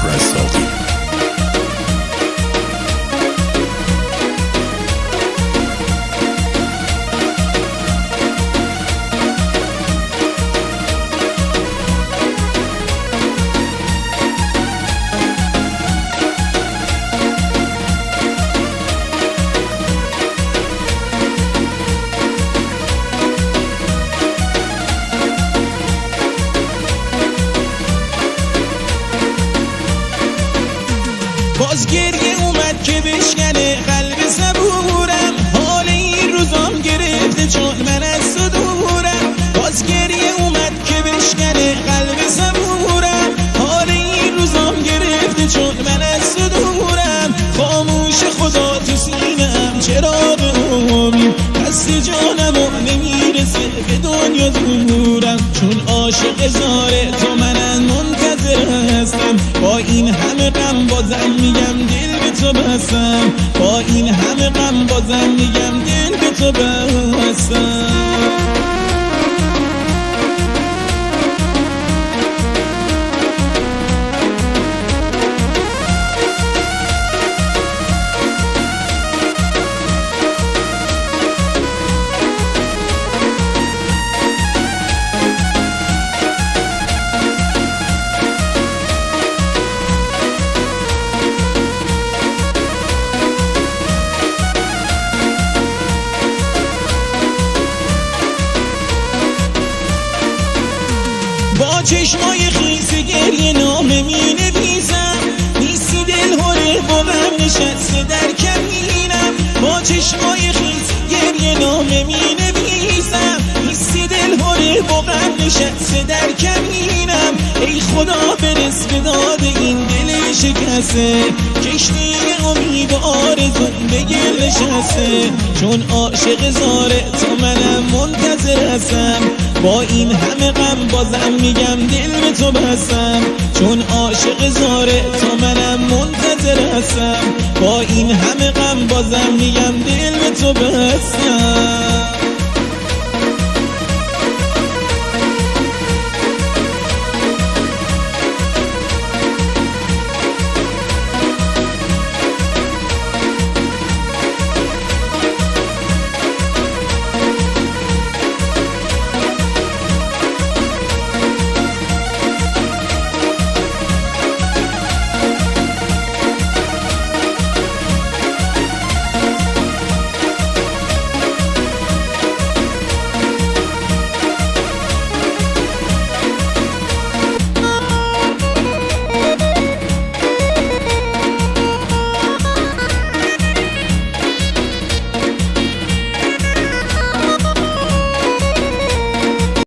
رزاقی. باز گریه اومد که بشکنه قلب صبورم، حال این روزام گرفته چون من از تو دورم. باز گریه اومد که بشکنه قلب صبورم، حال این روزام گرفته چون من از تو دورم. خاموش خدا تو سینه‌ام چراغ امید، دست جانم و نمیرسه به دنیا دورم. چون عاشق زار تو منم منتظر هستم، با این همه غم بازم میگم دل به تو بستم. با این همه غم بازم میگم دل به تو بستم. با چشمای خیس گریه نامه می نویسم، نیستی دل هره با غم نشسته در کمینم. با چشمای خیس گریه نامه می نویسم، نیستی دل هره با غم نشسته در کمینم. ای خدا برس به داد این دل شکسته، کشتی امید و آرزو به گل نشسته. چون عاشق زار تو منم منتظر هستم، با این همه غم بازم میگم دل به تو بستم. چون عاشق زار تو منم منتظر هستم، با این همه غم بازم میگم دل به تو بستم.